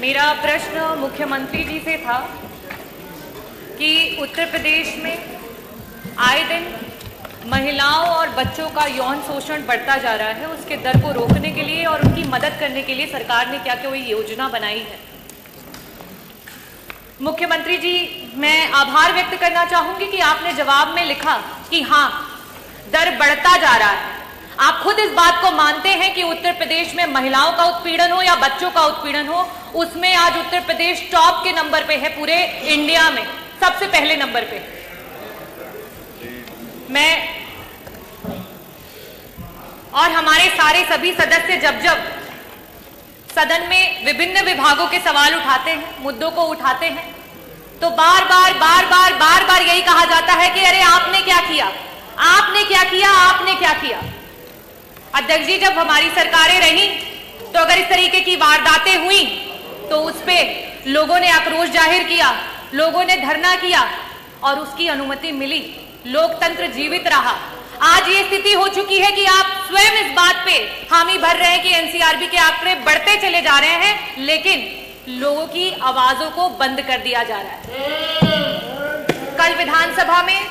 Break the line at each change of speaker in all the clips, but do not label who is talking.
मेरा प्रश्न मुख्यमंत्री जी से था कि उत्तर प्रदेश में आए दिन महिलाओं और बच्चों का यौन शोषण बढ़ता जा रहा है। उसके दर को रोकने के लिए और उनकी मदद करने के लिए सरकार ने क्या कोई योजना बनाई है? मुख्यमंत्री जी, मैं आभार व्यक्त करना चाहूंगी कि आपने जवाब में लिखा कि हाँ, दर बढ़ता जा रहा है। आप खुद इस बात को मानते हैं कि उत्तर प्रदेश में महिलाओं का उत्पीड़न हो या बच्चों का उत्पीड़न हो, उसमें आज उत्तर प्रदेश टॉप के नंबर पे है, पूरे इंडिया में सबसे पहले नंबर पे। मैं और हमारे सारे सभी सदस्य जब जब सदन में विभिन्न विभागों के सवाल उठाते हैं, मुद्दों को उठाते हैं, तो बार बार यही कहा जाता है कि अरे आपने क्या किया, आपने क्या किया, आपने क्या किया। अध्यक्ष जी, जब हमारी सरकारें रही तो अगर इस तरीके की वारदातें हुई तो उस पे लोगों ने आक्रोश जाहिर किया, लोगों ने धरना किया और उसकी अनुमति मिली, लोकतंत्र जीवित रहा। आज ये स्थिति हो चुकी है कि आप स्वयं इस बात पे हामी भर रहे हैं कि एनसीआरबी के आंकड़े बढ़ते चले जा रहे हैं, लेकिन लोगों की आवाजों को बंद कर दिया जा रहा है। कल विधानसभा में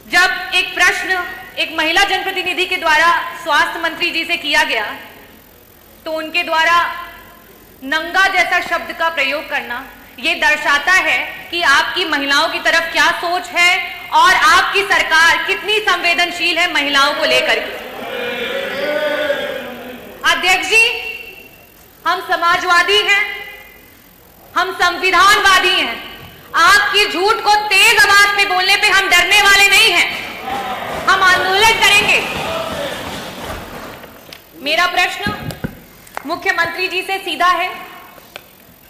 जब एक प्रश्न एक महिला जनप्रतिनिधि के द्वारा स्वास्थ्य मंत्री जी से किया गया तो उनके द्वारा नंगा जैसा शब्द का प्रयोग करना ये दर्शाता है कि आपकी महिलाओं की तरफ क्या सोच है और आपकी सरकार कितनी संवेदनशील है महिलाओं को लेकर के। अध्यक्ष जी, हम समाजवादी हैं, हम संविधानवादी हैं। आपकी झूठ को तेज आवाज में बोलने पे हम डरने वाले नहीं हैं, हम आंदोलन करेंगे। मेरा प्रश्न मुख्यमंत्री जी से सीधा है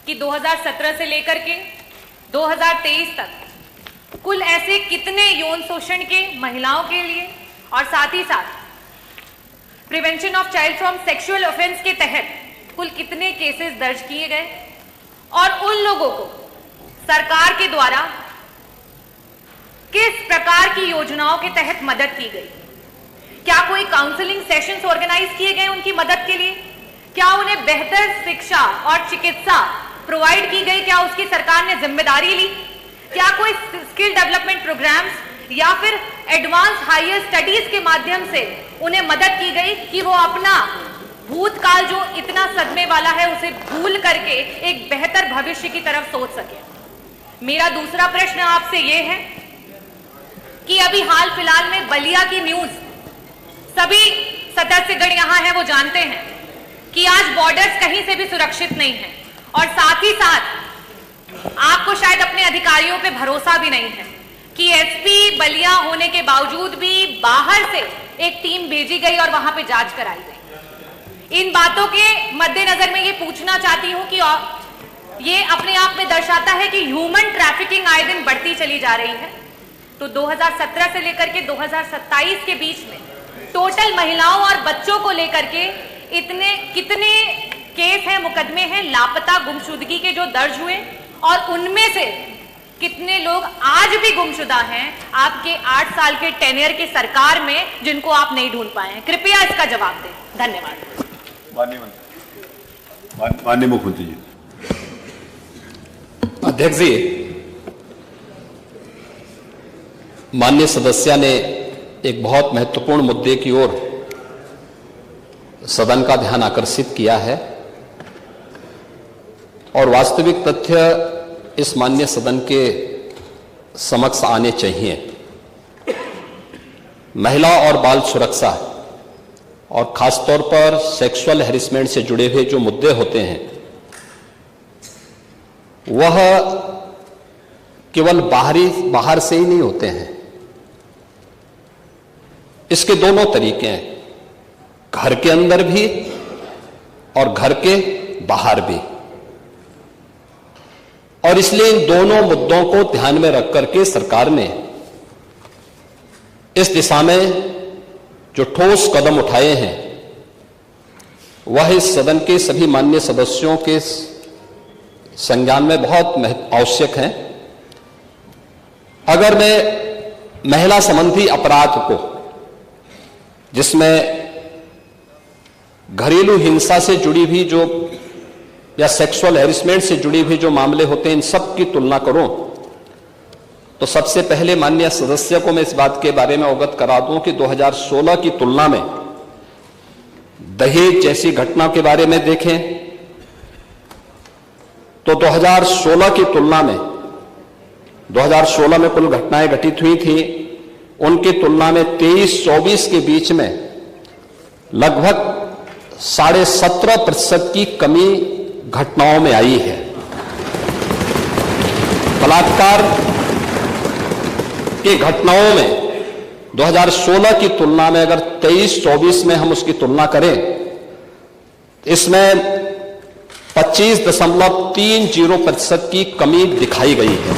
कि 2017 से लेकर के 2023 तक कुल ऐसे कितने यौन शोषण के महिलाओं के लिए और साथ ही साथ prevention of child from sexual offence के तहत कुल कितने केसेस दर्ज किए गए और उन लोगों को सरकार के द्वारा किस प्रकार की योजनाओं के तहत मदद की गई? क्या कोई काउंसलिंग सेशंस ऑर्गेनाइज किए गए उनकी मदद के लिए? क्या उन्हें बेहतर शिक्षा और चिकित्सा प्रोवाइड की गई? क्या उसकी सरकार ने जिम्मेदारी ली? क्या कोई स्किल डेवलपमेंट प्रोग्राम्स या फिर एडवांस हायर स्टडीज के माध्यम से उन्हें मदद की गई कि वो अपना भूतकाल जो इतना सदमे वाला है उसे भूल करके एक बेहतर भविष्य की तरफ सोच सके? मेरा दूसरा प्रश्न आपसे ये है कि अभी हाल फिलहाल में बलिया की न्यूज सभी सदस्यगण यहां हैं, वो जानते हैं कि आज बॉर्डर्स कहीं से भी सुरक्षित नहीं है और साथ ही साथ आपको शायद अपने अधिकारियों पे भरोसा भी नहीं है कि एसपी बलिया होने के बावजूद भी बाहर से एक टीम भेजी गई और वहां पे जांच कराई गई। इन बातों के मद्देनजर मैं ये पूछना चाहती हूं कि ये अपने आप में दर्शाता है कि ह्यूमन ट्रैफिकिंग आए दिन बढ़ती चली जा रही है। तो 2017 से लेकर के 2027 के बीच में टोटल महिलाओं और बच्चों को लेकर के कितने केस हैं, मुकदमे हैं लापता गुमशुदगी के जो दर्ज हुए और उनमें से कितने लोग आज भी गुमशुदा हैं आपके 8 साल के टेन्योर की सरकार में जिनको आप नहीं ढूंढ पाए हैं? कृपया इसका जवाब दें। धन्यवाद।
माननीय मुख्यमंत्री जी।
अध्यक्ष जी, माननीय सदस्य ने एक बहुत महत्वपूर्ण मुद्दे की ओर सदन का ध्यान आकर्षित किया है और वास्तविक तथ्य इस माननीय सदन के समक्ष आने चाहिए। महिला और बाल सुरक्षा और खासतौर पर सेक्सुअल हैरेसमेंट से जुड़े हुए जो मुद्दे होते हैं वह केवल बाहर से ही नहीं होते हैं। इसके दोनों तरीके हैं, घर के अंदर भी और घर के बाहर भी, और इसलिए इन दोनों मुद्दों को ध्यान में रख करके सरकार ने इस दिशा में जो ठोस कदम उठाए हैं वह इस सदन के सभी माननीय सदस्यों के संज्ञान में बहुत आवश्यक हैं। अगर मैं महिला संबंधी अपराध को, जिसमें घरेलू हिंसा से जुड़ी हुई जो या सेक्सुअल हैरेसमेंट से जुड़ी हुई जो मामले होते हैं, इन सब की तुलना करूं तो सबसे पहले माननीय सदस्य को मैं इस बात के बारे में अवगत करा दूं कि 2016 की तुलना में दहेज जैसी घटना के बारे में देखें तो 2016 की तुलना में 2016 में कुल घटनाएं घटित हुई थी, उनकी तुलना में 23-24 के बीच में लगभग 17.5% की कमी घटनाओं में आई है। बलात्कार की घटनाओं में 2016 की तुलना में अगर 23-24 में हम उसकी तुलना करें, इसमें 25.30% की कमी दिखाई गई है।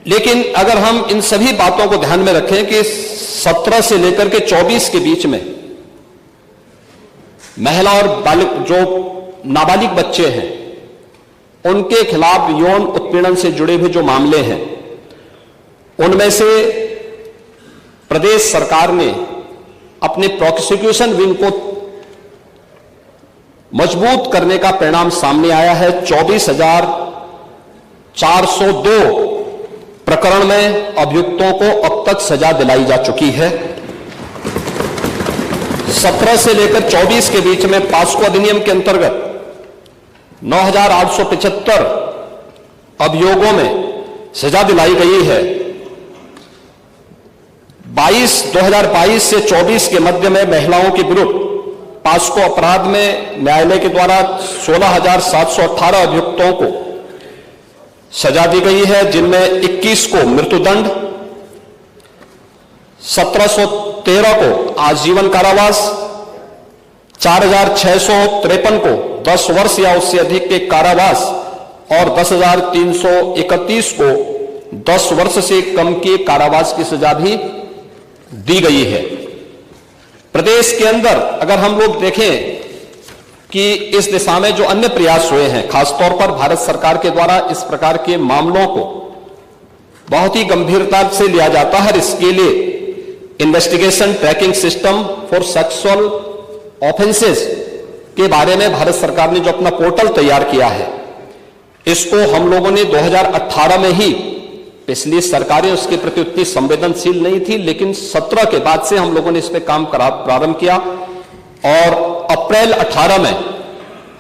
लेकिन अगर हम इन सभी बातों को ध्यान में रखें कि 17 से लेकर के 24 के बीच में महिला और बालिग जो नाबालिग बच्चे हैं उनके खिलाफ यौन उत्पीड़न से जुड़े हुए जो मामले हैं, उनमें से प्रदेश सरकार ने अपने प्रोसिक्यूशन विंग को मजबूत करने का परिणाम सामने आया है। 24,402 प्रकरण में अभियुक्तों को अब तक सजा दिलाई जा चुकी है। 17 से लेकर 24 के बीच में पास्को अधिनियम के अंतर्गत 9,875 अभियोगों में सजा दिलाई गई है। 2022 से 24 के मध्य में महिलाओं के विरुद्ध पास्को अपराध में न्यायालय के द्वारा 16,718 अभियुक्तों को सजा दी गई है, जिनमें 21 को मृत्युदंड, 1713 को आजीवन कारावास, 4,653 को 10 वर्ष या उससे अधिक के कारावास और 10,331 को 10 वर्ष से कम के कारावास की सजा भी दी गई है। प्रदेश के अंदर अगर हम लोग देखें कि इस दिशा में जो अन्य प्रयास हुए हैं, खासतौर पर भारत सरकार के द्वारा इस प्रकार के मामलों को बहुत ही गंभीरता से लिया जाता है। इसके लिए investigation tracking system for sexual offences के बारे में भारत सरकार ने जो अपना पोर्टल तैयार किया है, इसको हम लोगों ने 2018 में ही, पिछली सरकारें उसके प्रति उतनी संवेदनशील नहीं थी, लेकिन 17 के बाद से हम लोगों ने इस पर काम प्रारंभ किया और अप्रैल 18 में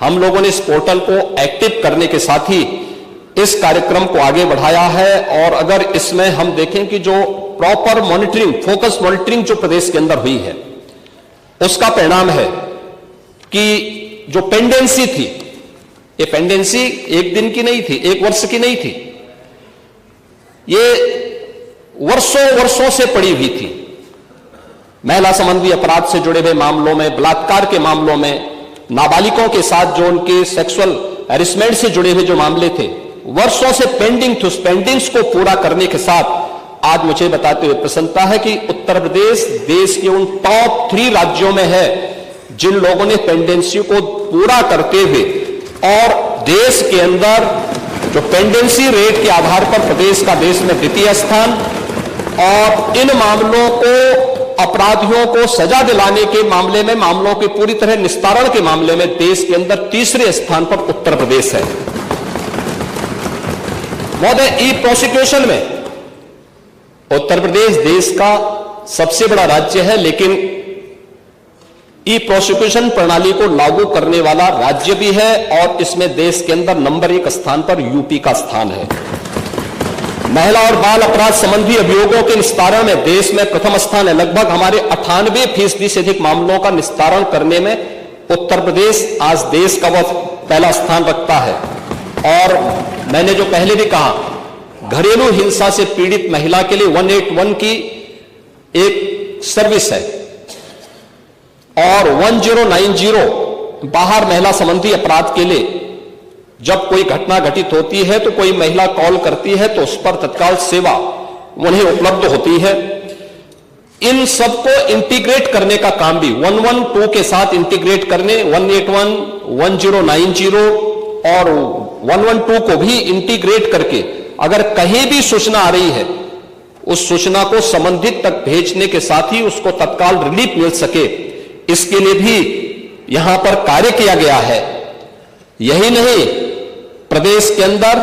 हम लोगों ने इस पोर्टल को एक्टिव करने के साथ ही इस कार्यक्रम को आगे बढ़ाया है। और अगर इसमें हम देखें कि जो प्रॉपर मॉनिटरिंग, फोकस मॉनिटरिंग जो प्रदेश के अंदर हुई है, उसका परिणाम है कि जो पेंडेंसी थी, ये पेंडेंसी एक दिन की नहीं थी, एक वर्ष की नहीं थी, ये वर्षों वर्षों से पड़ी हुई थी। महिला संबंधी अपराध से जुड़े हुए मामलों में, बलात्कार के मामलों में, नाबालिगों के साथ जो उनके सेक्सुअल हैरेसमेंट से जुड़े हुए जो मामले थे, वर्षों से पेंडिंग थे। उस पेंडिंग्स को पूरा करने के साथ आज मुझे बताते हुए प्रसन्नता है कि उत्तर प्रदेश देश के उन टॉप 3 राज्यों में है जिन लोगों ने पेंडेंसी को पूरा करते हुए, और देश के अंदर जो पेंडेंसी रेट के आधार पर प्रदेश का देश में द्वितीय स्थान, और इन मामलों को, अपराधियों को सजा दिलाने के मामले में, मामलों के पूरी तरह निस्तारण के मामले में देश के अंदर तीसरे स्थान पर उत्तर प्रदेश है। महोदय, ई प्रोसिक्यूशन में उत्तर प्रदेश देश का सबसे बड़ा राज्य है, लेकिन ई प्रोसिक्यूशन प्रणाली को लागू करने वाला राज्य भी है, और इसमें देश के अंदर नंबर 1 स्थान पर यूपी का स्थान है। महिला और बाल अपराध संबंधी अभियोगों के निस्तारण में देश में प्रथम स्थान है। लगभग हमारे 98% से अधिक मामलों का निस्तारण करने में उत्तर प्रदेश आज देश का वह पहला स्थान रखता है। और मैंने जो पहले भी कहा, घरेलू हिंसा से पीड़ित महिला के लिए 181 की एक सर्विस है, और 1090 बाहर महिला संबंधी अपराध के लिए जब कोई घटना घटित होती है तो कोई महिला कॉल करती है तो उस पर तत्काल सेवा उन्हें उपलब्ध होती है। इन सबको इंटीग्रेट करने का काम भी 112 के साथ इंटीग्रेट करने, 181, 1090 और 112 को भी इंटीग्रेट करके अगर कहीं भी सूचना आ रही है उस सूचना को संबंधित तक भेजने के साथ ही उसको तत्काल रिलीफ मिल सके, इसके लिए भी यहां पर कार्य किया गया है। यही नहीं, प्रदेश के अंदर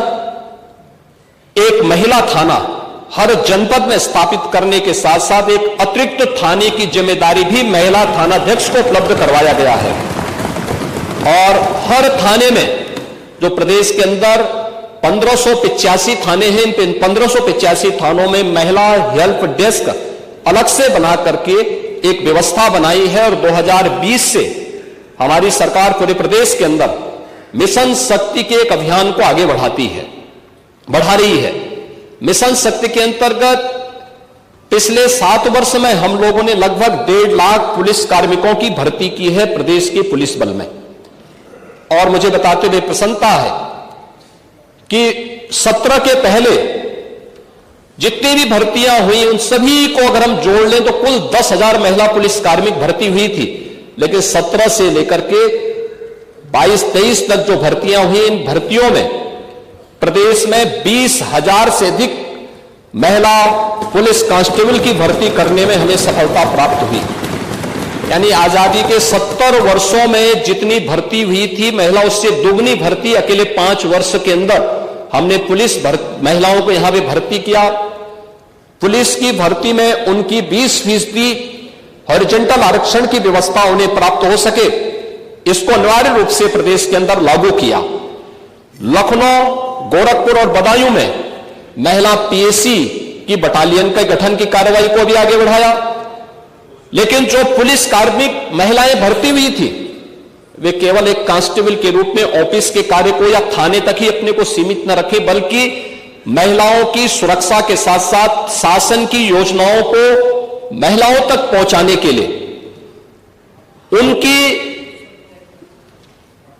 एक महिला थाना हर जनपद में स्थापित करने के साथ साथ एक अतिरिक्त थाने की जिम्मेदारी भी महिला थानाध्यक्ष को उपलब्ध करवाया गया है। और हर थाने में, जो प्रदेश के अंदर 1585 थाने हैं, इन 1585 थानों में महिला हेल्प डेस्क अलग से बना करके एक व्यवस्था बनाई है। और 2020 से हमारी सरकार पूरे प्रदेश के अंदर मिशन शक्ति के एक अभियान को आगे बढ़ा रही है। मिशन शक्ति के अंतर्गत पिछले 7 वर्ष में हम लोगों ने लगभग 1.5 लाख पुलिस कार्मिकों की भर्ती की है प्रदेश के पुलिस बल में। और मुझे बताते हुए प्रसन्नता है कि 17 के पहले जितनी भी भर्तियां हुई उन सभी को अगर हम जोड़ लें तो कुल 10,000 महिला पुलिस कार्मिक भर्ती हुई थी। लेकिन 17 से लेकर के 22-23 तक जो भर्तियां हुई, इन भर्तियों में प्रदेश में 20,000 से अधिक महिला पुलिस कांस्टेबल की भर्ती करने में हमें सफलता प्राप्त हुई। यानी आजादी के 70 वर्षों में जितनी भर्ती हुई थी महिला, उससे दुगनी भर्ती अकेले 5 वर्ष के अंदर हमने पुलिस महिलाओं को यहां पे भर्ती किया। पुलिस की भर्ती में उनकी 20% हॉरिजॉन्टल आरक्षण की व्यवस्था उन्हें प्राप्त हो सके, इसको अनिवार्य रूप से प्रदेश के अंदर लागू किया। लखनऊ, गोरखपुर और बदायूं में महिला पीएसी की बटालियन के गठन की कार्रवाई को भी आगे बढ़ाया। लेकिन जो पुलिस कार्मिक महिलाएं भर्ती हुई थी, वे केवल एक कांस्टेबल के रूप में ऑफिस के कार्य को या थाने तक ही अपने को सीमित न रखे, बल्कि महिलाओं की सुरक्षा के साथ साथ शासन की योजनाओं को महिलाओं तक पहुंचाने के लिए उनकी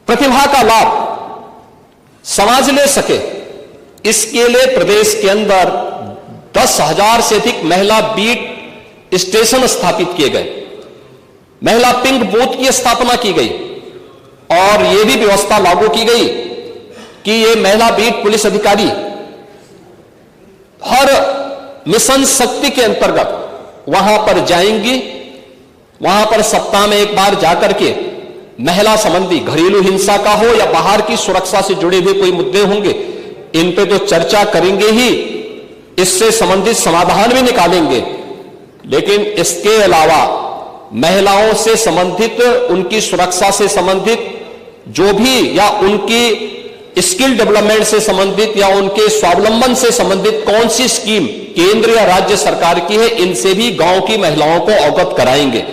प्रतिभा का लाभ समाज ले सके, इसके लिए प्रदेश के अंदर 10,000 से अधिक महिला बीट स्टेशन स्थापित किए गए, महिला पिंक बूथ की स्थापना की गई और यह भी व्यवस्था लागू की गई कि ये महिला बीट पुलिस अधिकारी हर मिशन शक्ति के अंतर्गत वहां पर जाएंगी। वहां पर सप्ताह में एक बार जाकर के महिला संबंधी घरेलू हिंसा का हो या बाहर की सुरक्षा से जुड़े हुए कोई मुद्दे होंगे, इन पे तो चर्चा करेंगे ही, इससे संबंधित समाधान भी निकालेंगे। लेकिन इसके अलावा महिलाओं से संबंधित, उनकी सुरक्षा से संबंधित जो भी, या उनकी स्किल डेवलपमेंट से संबंधित या उनके स्वावलंबन से संबंधित कौन सी स्कीम केंद्र या राज्य सरकार की है, इनसे भी गांव की महिलाओं को अवगत कराएंगे।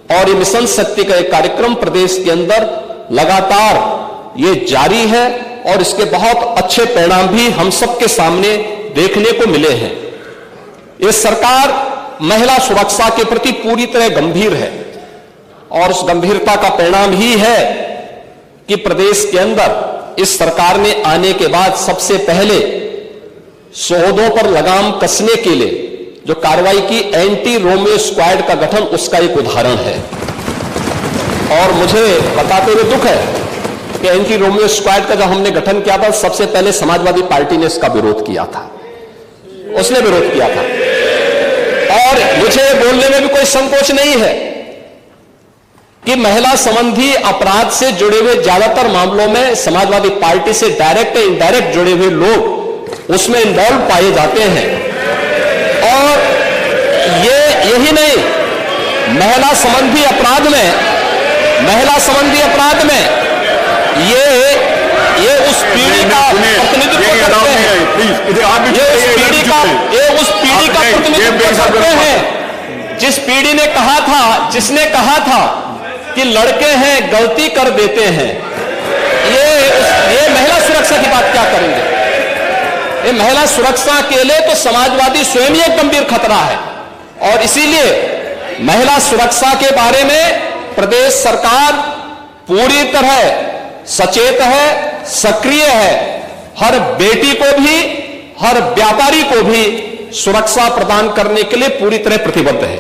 और ये मिशन शक्ति का एक कार्यक्रम प्रदेश के अंदर लगातार ये जारी है और इसके बहुत अच्छे परिणाम भी हम सबके सामने देखने को मिले हैं। ये सरकार महिला सुरक्षा के प्रति पूरी तरह गंभीर है और उस गंभीरता का परिणाम ही है कि प्रदेश के अंदर इस सरकार ने आने के बाद सबसे पहले शोधों पर लगाम कसने के लिए जो कार्रवाई की एंटी रोमियो स्क्वाड का गठन, उसका एक उदाहरण है। और मुझे बताते हुए दुख है कि एंटी रोमियो स्क्वाड का जब हमने गठन किया था, सबसे पहले समाजवादी पार्टी ने इसका विरोध किया था, उसने विरोध किया था। और मुझे बोलने में भी कोई संकोच नहीं है कि महिला संबंधी अपराध से जुड़े हुए ज्यादातर मामलों में समाजवादी पार्टी से डायरेक्ट या इनडायरेक्ट जुड़े हुए लोग उसमें इन्वॉल्व पाए जाते हैं। और यही नहीं, महिला संबंधी अपराध में ये उस पीढ़ी का प्रतिनिधित्व करते हैं, ये उस पीढ़ी का प्रतिनिधित्व करते हैं जिस पीढ़ी ने कहा था, जिसने कहा था कि लड़के हैं गलती कर देते हैं। ये महिला सुरक्षा की बात क्या करेंगे? ये महिला सुरक्षा के लिए तो समाजवादी स्वयं ही एक गंभीर खतरा है। और इसीलिए महिला सुरक्षा के बारे में प्रदेश सरकार पूरी तरह सचेत है, सक्रिय है। हर बेटी को भी, हर व्यापारी को भी सुरक्षा प्रदान करने के लिए पूरी तरह प्रतिबद्ध है।